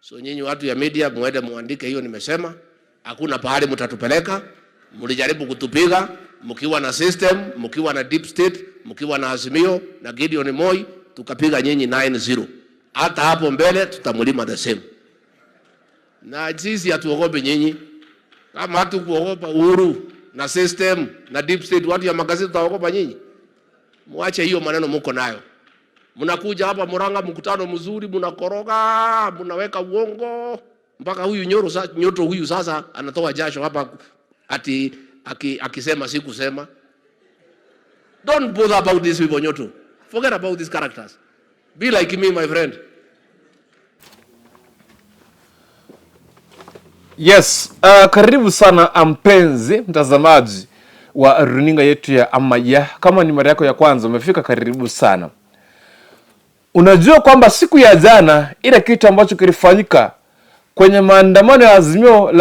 So nyinyi watu ya media muende muandike hiyo nimesema. Hakuna pahali mtatupeleka. Mlijaribu kutupiga mkiwa na system, mkiwa na deep state, mkiwa na Azimio na Gideon Moi, tukapiga nyinyi 9-0. Hata hapo mbele tutamulima the same. Na sisi hatuogope nyinyi. Kama hatukuogopa Uhuru na system na deep state, watu ya magazeti tutaogopa nyinyi? Muache hiyo maneno mko nayo. Mnakuja hapa Murang'a mkutano mzuri, mnakoroga, mnaweka uongo. Mpaka huyu nyoto huyu sasa anatoa jasho hapa ati akisema sikusema. Don't bother about these people, nyoto. Forget about these characters. Be like me, my friend. Yes, karibu sana mpenzi mtazamaji wa runinga yetu ya Amaya. Kama ni mara yako ya kwanza umefika, karibu sana. Unajua kwamba siku ya jana ile kitu ambacho kilifanyika kwenye maandamano ya Azimio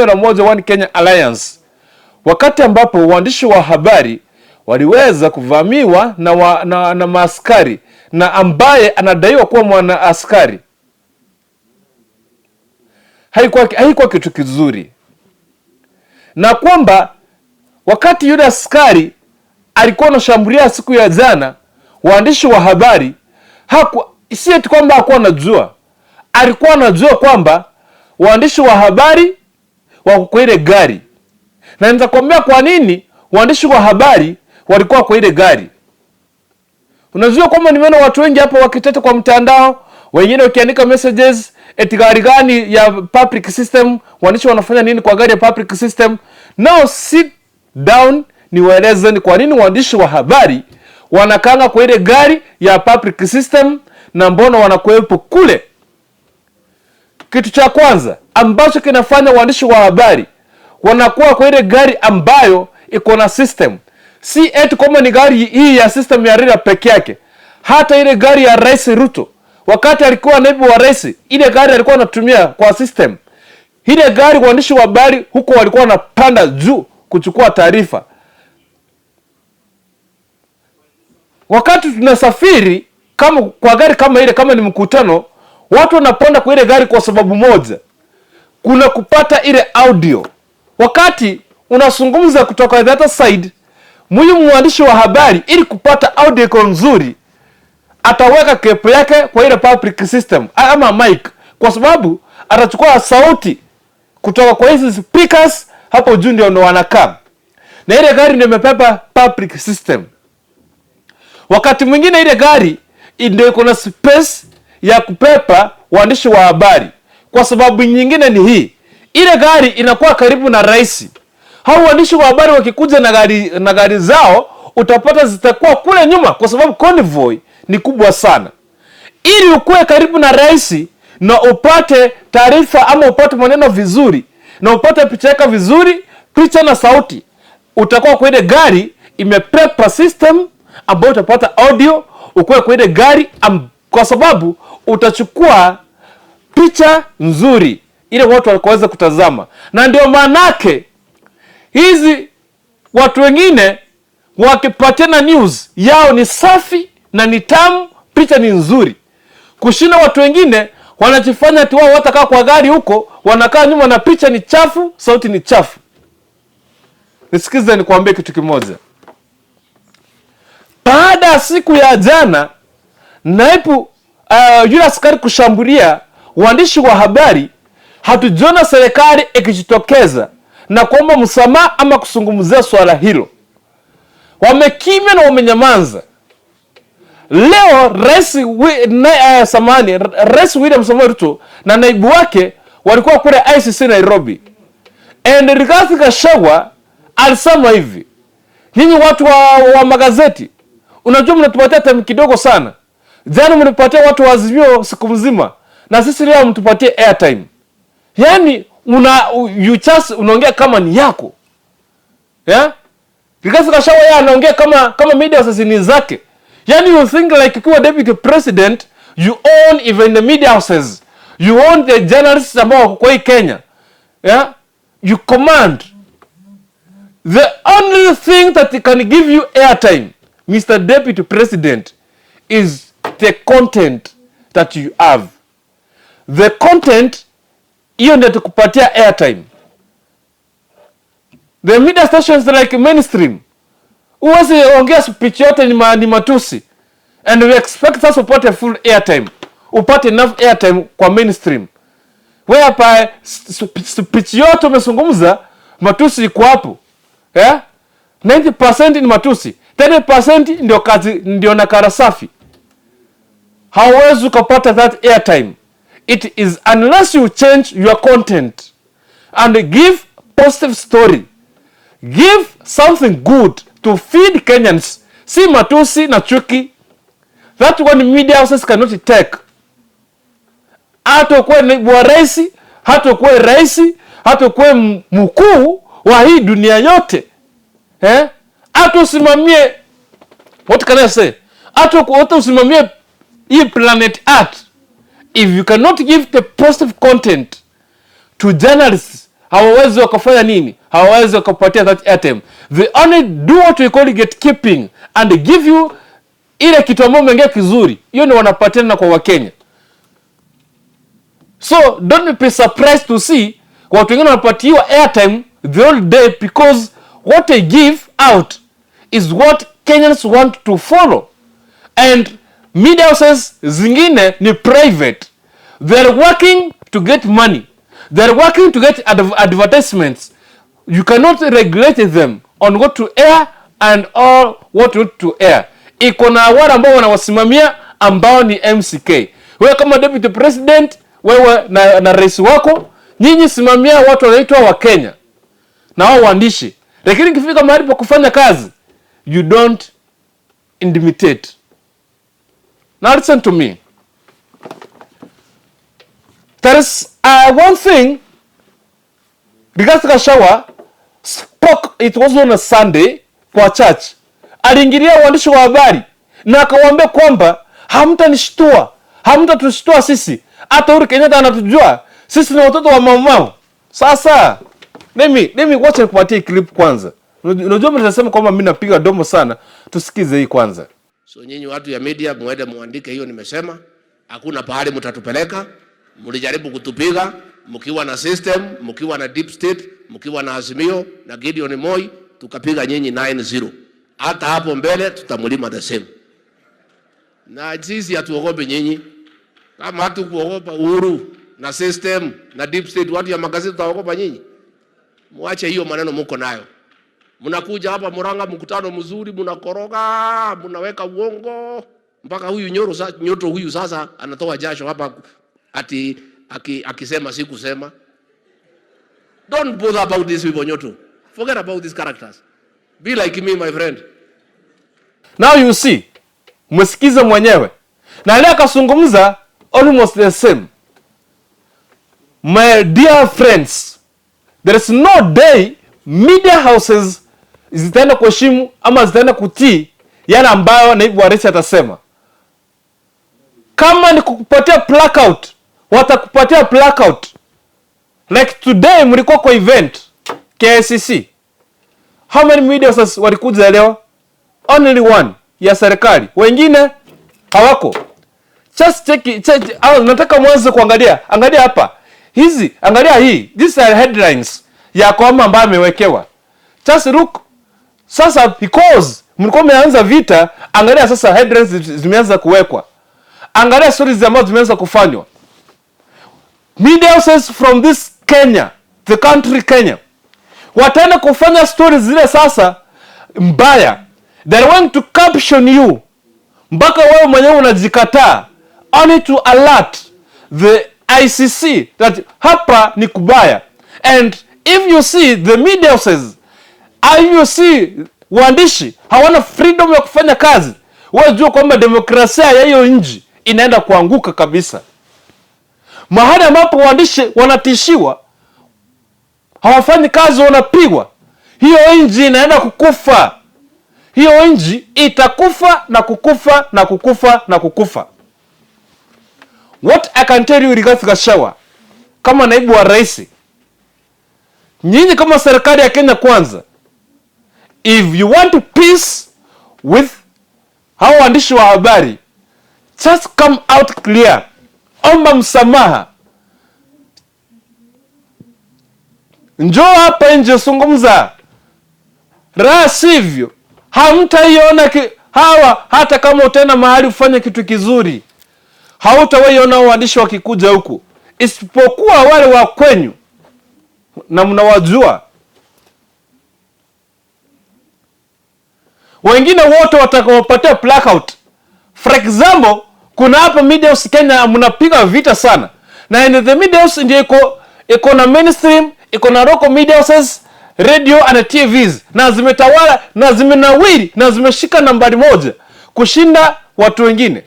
la Moja One Kenya Alliance, wakati ambapo waandishi wa habari waliweza kuvamiwa na maaskari na ambaye anadaiwa kuwa mwana askari, haikuwa kitu kizuri. Na kwamba wakati yule askari alikuwa anashambulia siku ya jana waandishi wa habari, si eti kwamba hakuwa anajua. Alikuwa anajua kwamba waandishi wa habari wako kwa ile gari. Na nitakwambia kwa nini waandishi wa habari walikuwa kwa ile gari. Unajua kwamba nimeona watu wengi hapa wakiteta kwa mtandao, wengine wakiandika messages eti gari gani ya public system, waandishi wanafanya nini kwa gari ya public system. Now sit down niwaeleze ni kwa nini waandishi wa habari wanakanga kwa ile gari ya public system na mbona wanakuwepo kule. Kitu cha kwanza ambacho kinafanya waandishi wa habari wanakuwa kwa ile gari ambayo iko na system, si eti kama ni gari hii ya system ya Raila peke yake. Hata ile gari ya Rais Ruto wakati alikuwa naibu wa rais, ile gari alikuwa anatumia kwa system. Ile gari waandishi wa habari huko walikuwa wanapanda juu kuchukua taarifa. Wakati tunasafiri kama kwa gari kama ile, kama ni mkutano, watu wanapanda kwa ile gari kwa sababu moja, kuna kupata ile audio. Wakati unazungumza kutoka the other side, mwandishi wa habari ili kupata audio iko nzuri, ataweka kepo yake kwa ile public system ama mic, kwa sababu atachukua sauti kutoka kwa hizo speakers hapo juu, ndio wanakaa. Na ile gari ndio imepepa public system. Wakati mwingine ile gari ndio iko na space ya kupepa waandishi wa habari. Kwa sababu nyingine ni hii, ile gari inakuwa karibu na rais. Hao waandishi wa habari wakikuja na gari zao, utapata zitakuwa kule nyuma kwa sababu convoy ni kubwa sana. Ili ukue karibu na rais na upate taarifa ama upate maneno vizuri na upate picha yake vizuri, picha na sauti, utakuwa kwa ile gari imepepa system ambayo utapata audio, ukue kwa ile gari kwa sababu utachukua picha nzuri ile watu wakaweza kutazama. Na ndio manake hizi watu wengine wakipatana news yao ni safi na ni tamu, picha ni nzuri, kushinda watu wengine wanajifanya ati wao watakaa kwa gari huko, wanakaa nyuma na picha ni chafu, sauti ni chafu. Nisikize nikwambie kitu kimoja. Baada ya siku ya jana naibu yule askari kushambulia waandishi wa habari, hatujona serikali ikijitokeza na kuomba msamaha ama kusungumzia swala hilo. Wamekimya na wamenyamaza. Leo Rais William Samoei Ruto na naibu wake walikuwa kule ICC Nairobi. And Rigathi Gachagua alisema hivi, nyinyi watu wa magazeti, unajua mnatupatia time kidogo sana. Jana mnipatia watu wa Azimio siku mzima, na sisi leo mtupatie airtime. Yani unaongea kama ni yako. Yeah? Rigathi Gachagua yeye anaongea kama media houses ni zake. Yani you think like ukiwa deputy president, you own even the media houses. You own the journalists ambao wako kwa Kenya. Yeah? You command. The only thing that can give you airtime, Mr. Deputy President, is the content that you have. the content hiyo ndio tukupatia airtime. The media stations like mainstream, uwezi ongea speech yote ni matusi, and we expect us upate full airtime, upate enough airtime kwa mainstream, whereby speech yote umezungumza matusi iko hapo, 90% ni matusi, 30% ndio kazi, ndio nakara safi. Hauwezi kupata that airtime. It is unless you change your content and give positive story, give something good to feed Kenyans. Si matusi na chuki. That one media houses cannot take. Hata kuwe naibu wa rais, hata kuwe rais, hata kuwe mkuu wa hii dunia yote, hata usimamie, what can I say, hata usimamie hii planet Earth, if you cannot give the positive content to journalists, hawawezi wakafanya nini? Hawawezi wakapatia that airtime. They only do what we call gatekeeping and give you ile kitu ambayo umeingia kizuri. Hiyo ni wanapatiana kwa Wakenya. So don't be surprised to see watu wengine wanapatiwa airtime the whole day, because what they give out is what Kenyans want to follow. And media houses zingine ni private. They're working to get money. They're working to get advertisements. You cannot regulate them on what to air and all what not to air. Iko na wale ambao wanawasimamia ambao ni MCK. Wewe kama deputy president, wewe na rais wako, nyinyi simamia watu wanaitwa wa Kenya na wao waandishi. Lakini ikifika mahali pa kufanya kazi, you don't intimidate. Now listen to me. There is one thing Rigathi Gachagua spoke, it was on a Sunday kwa church. Aliingilia waandishi wa habari na akawaambia kwamba hamtatushtua sisi. Hata Uhuru Kenyatta anatujua. Sisi ni watoto wa mamao. Sasa mimi wacha nikupatie clip kwanza. Unajua mtasema kwamba mimi napiga domo sana. Tusikize hii kwanza. So nyinyi watu ya media muende muandike hiyo nimesema. Hakuna pahali mtatupeleka. Mlijaribu kutupiga mkiwa na system, mkiwa na deep state, mkiwa na Azimio na Gideon Moi, tukapiga nyinyi 9-0. Hata hapo mbele tutamulima the same. Na sisi hatuogope nyinyi. Kama hatukuogopa Uhuru na system na deep state, watu ya magazeti tutaogopa nyinyi? Muache hiyo maneno mko nayo. Mnakuja hapa Murang'a mkutano mzuri, mnakoroga, mnaweka uongo. Mpaka huyu nyoto huyu sasa anatoa jasho hapa ati akisema si kusema. Don't bother about these people, nyoto. Forget about these characters. Be like me, my friend. Now you see, msikize mwenyewe. Na leo akazungumza almost the same. My dear friends, there is no day media houses zitaenda kuheshimu ama zitaenda kutii yale ambayo naibu wa rais atasema. Kama ni kukupatia blackout, watakupatia blackout. Like today mlikuwa kwa event KICC. How many media houses walikuja leo? Only one ya serikali. Wengine hawako. Just check. Nataka mwanze kuangalia. Angalia hapa. Angalia hii. These are headlines ya kwamba ambayo amewekewa. Just look. Sasa because mlikuwa mmeanza vita, angalia sasa headlines zimeanza kuwekwa. Angalia stories ambazo zimeanza kufanywa. Media houses from this Kenya, the country Kenya, wataenda kufanya stories zile sasa mbaya. They're going to caption you mpaka wewe mwenyewe unajikataa, only to alert the ICC that hapa ni kubaya. And if you see the media houses, if you see waandishi hawana freedom ya kufanya kazi, wewe jua kwamba demokrasia ya hiyo nchi inaenda kuanguka kabisa. Mahali ambapo waandishi wanatishiwa, hawafanyi kazi, wanapigwa, hiyo nchi inaenda kukufa. Hiyo nchi itakufa na kukufa na kukufa na kukufa. What I can tell you Rigathi Gachagua, kama naibu wa rais, nyinyi kama serikali ya Kenya Kwanza, if you want peace with hao waandishi wa habari, just come out clear. Omba msamaha. Njoo hapa nje zungumza. La sivyo hamtaiona hawa, hata kama utenda mahali ufanye kitu kizuri, hautawaiona waandishi wakikuja huku, isipokuwa wale wa kwenyu na mnawajua. Wengine wote watakaopatia blackout. For example, kuna hapa media house Kenya mnapiga vita sana. Na in the media house ndio iko na mainstream, iko na local media houses, radio and TVs, na zimetawala na zimenawiri na zimeshika nambari moja kushinda watu wengine.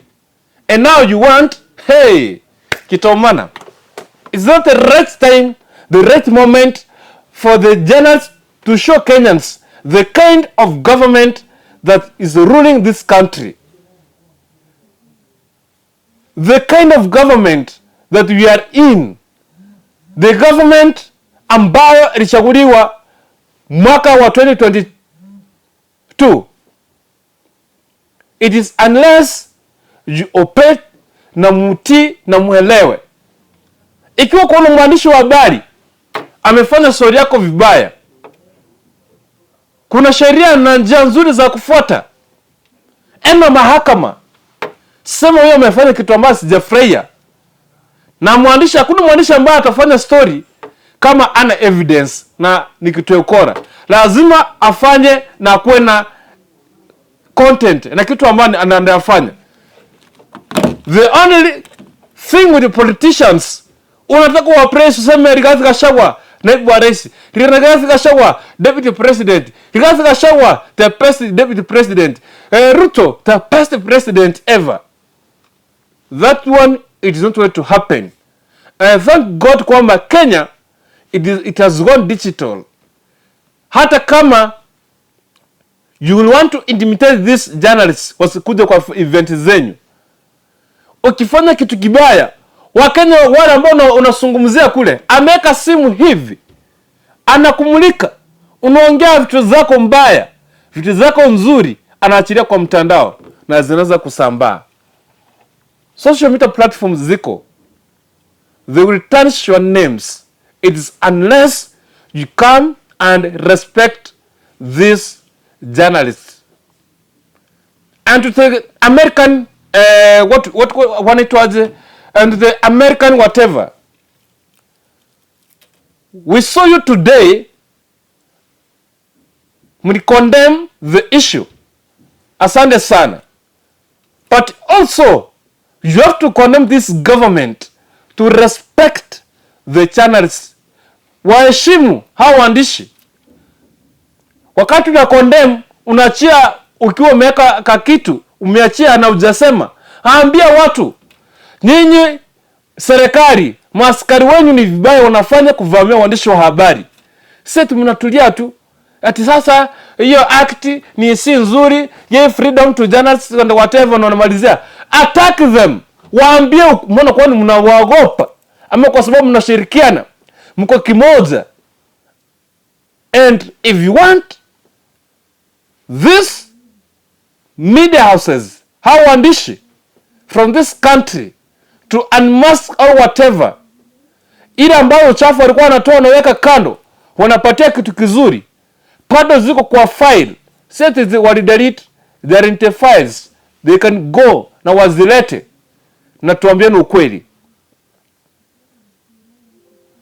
And now you want, hey, kitomana. It's not the right time, the right moment for the journalists to show Kenyans the kind of government that is ruling this country. The kind of government that we are in. The government ambayo ilichaguliwa mwaka wa 2022. It is unless you obey na mutii na muelewe. Ikiwa kuna mwandishi wa habari amefanya story yako vibaya, kuna sheria na njia nzuri za kufuata. Enda mahakama, sema wewe umefanya kitu ambacho sijafurahia. Na mwandishi, hakuna mwandishi ambaye atafanya story kama ana evidence na ni kitu ukora. Lazima afanye na kuwe na content na kitu ambacho anafanya. The only thing with the politicians, unataka wa praise useme Rigathi Gachagua naibu wa rais, Rigathi Gachagua deputy president, Rigathi Gachagua the best deputy president, Ruto the best president ever. That one, it is not going to happen. Thank God kwamba Kenya it has gone digital. Hata kama you will want to intimidate these journalists wasikuja kwa event zenyu, ukifanya kitu kibaya, Wakenya wale ambao unasungumzia kule, ameka simu hivi, anakumulika, unaongea vitu zako mbaya, vitu zako nzuri, anaachilia kwa mtandao na zinaweza kusambaa. Social media platforms ziko, they will tarnish your names. It is unless you come and respect these journalists. And to the American what it was, and the American whatever, we saw you today, we condemn the issue. Asante sana. But also, you have to condemn this government to respect the journalists. Waheshimu hao waandishi. Wakati una condemn, unachia ukiwa umeweka kakitu, umeachia na hujasema. Haambia watu, nyinyi serikali, maaskari wenu ni vibaya wanafanya kuvamia waandishi wa habari. Sisi mnatulia tu. Ati sasa hiyo act ni si nzuri, ye freedom to journalists and whatever, na wanamalizia. Attack them. Waambie mbona kwani mnawaogopa? Ama kwa sababu mnashirikiana, mko kimoja. And if you want this media houses, how waandishi from this country to unmask or whatever, ile ambayo uchafu walikuwa wanatoa wanaweka kando, wanapatia kitu kizuri, bado ziko kwa file. Seti walidelete, they are in the files, they can go na wazilete na tuambieni ukweli.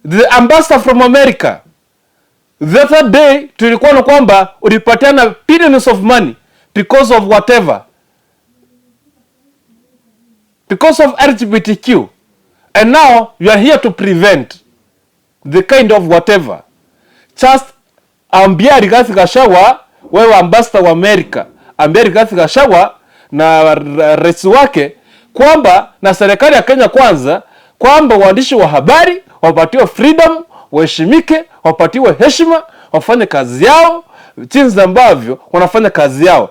The ambassador from America, the other day tulikuwa na kwamba ulipatiana billions of money because of whatever, because of LGBTQ, and now you are here to prevent the kind of whatever. Just ambia Rigathi Gachagua, wewe ambassador wa America, ambia Rigathi Gachagua na rais wake kwamba, na serikali ya Kenya kwanza, kwamba waandishi wa habari wapatiwe freedom, waheshimike, wapatiwe heshima, wafanye kazi yao jinsi ambavyo wanafanya kazi yao.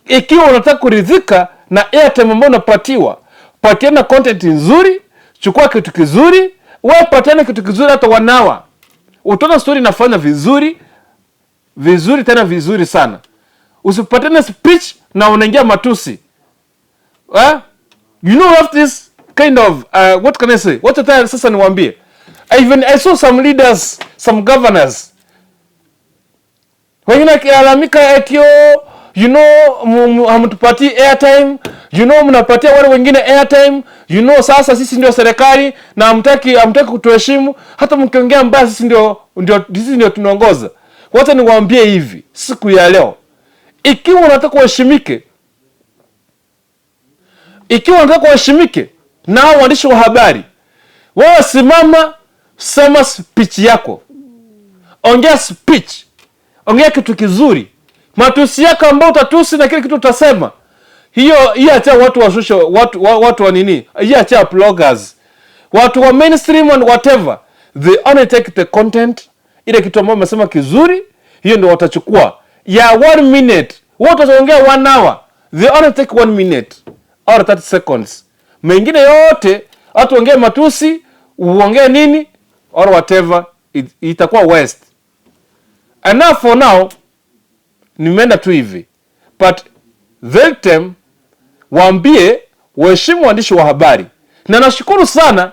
Ikiwa unataka kuridhika na airtime ambayo unapatiwa, patiana content nzuri, chukua kitu kizuri, wewe patiana kitu kizuri hata wanawa. Utaona story inafanya vizuri, vizuri tena vizuri sana. Usipatiane speech na unaingia matusi. You know what this kind of what can I say? What time sasa niwaambie. I saw some leaders some governors. Wengine kialamika etio, hamtupatii airtime, mnapatia wale wengine airtime, sasa sisi ndio serikali na hamtaki kutuheshimu, hata mkiongea mbaya sisi ndio tunaongoza. Wacha niwaambie hivi, siku ya leo, ikiwa unataka kuheshimike na waandishi wa habari, wewe simama, sema speech yako. Ongea speech. Ongea kitu kizuri. Matusi yako ambao utatusi na kile kitu utasema, hiyo acha watu wa social, watu wa nini? Hiyo acha bloggers. Watu wa mainstream and whatever, they only take the content. Ile kitu ambacho umesema kizuri, hiyo ndio watachukua. Ya 1 minute, watu wataongea 1 hour. They only take 1 minute or 30 seconds. Mengine yote, watu ongea matusi, uongee nini or whatever, itakuwa waste. And now for now, nimeenda tu hivi. But that time, waambie waheshimu waandishi wa habari. Na nashukuru sana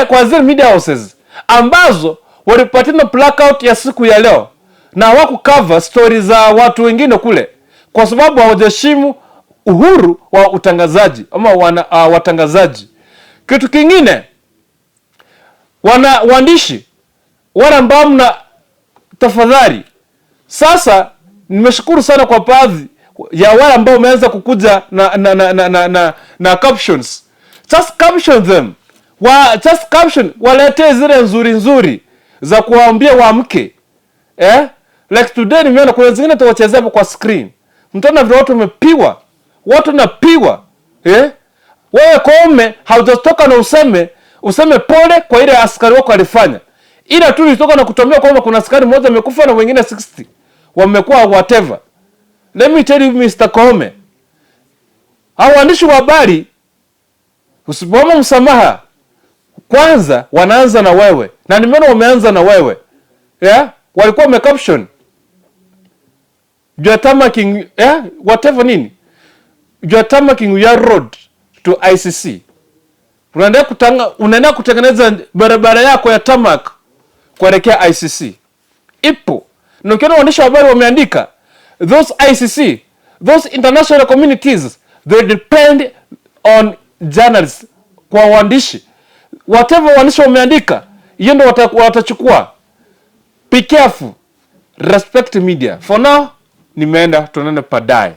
kwa zile media houses ambazo walipatina blackout ya siku ya leo na hawaku cover stories za watu wengine kule, kwa sababu hawajaheshimu uhuru wa utangazaji ama watangazaji. Kitu kingine, waandishi wale ambao mna, tafadhali, sasa nimeshukuru sana kwa baadhi ya wale ambao wameanza kukuja na captions. Just caption them. Just caption, walete zile nzuri za kuwaambia waamke. Like today nimeona kuna zingine tuwachezea kwa screen. Mtaona vile watu wamepigwa. Watu napigwa. Wewe Koome haujatoka na useme pole kwa ile askari wako alifanya. Ila tu nitoka na kutomea kwamba kuna askari mmoja amekufa na wengine 60 wamekuwa whatever. Let me tell you Mr. Koome, hao waandishi wa habari usipomba msamaha, kwanza wanaanza na wewe. Na nimeona wameanza na wewe. Walikuwa wamecaption you are tamaking, whatever nini, you are tamaking your road to ICC. Unaenda kutengeneza barabara yako ya tamak kuelekea ICC. Ipo. Na ukiona waandishi wa habari wameandika, those ICC, those international communities, they depend on journalists, kwa waandishi. Whatever waandishi wameandika, hiyo ndio watachukua. Be careful. Respect media. For now, nimeenda, tunaenda baadaye.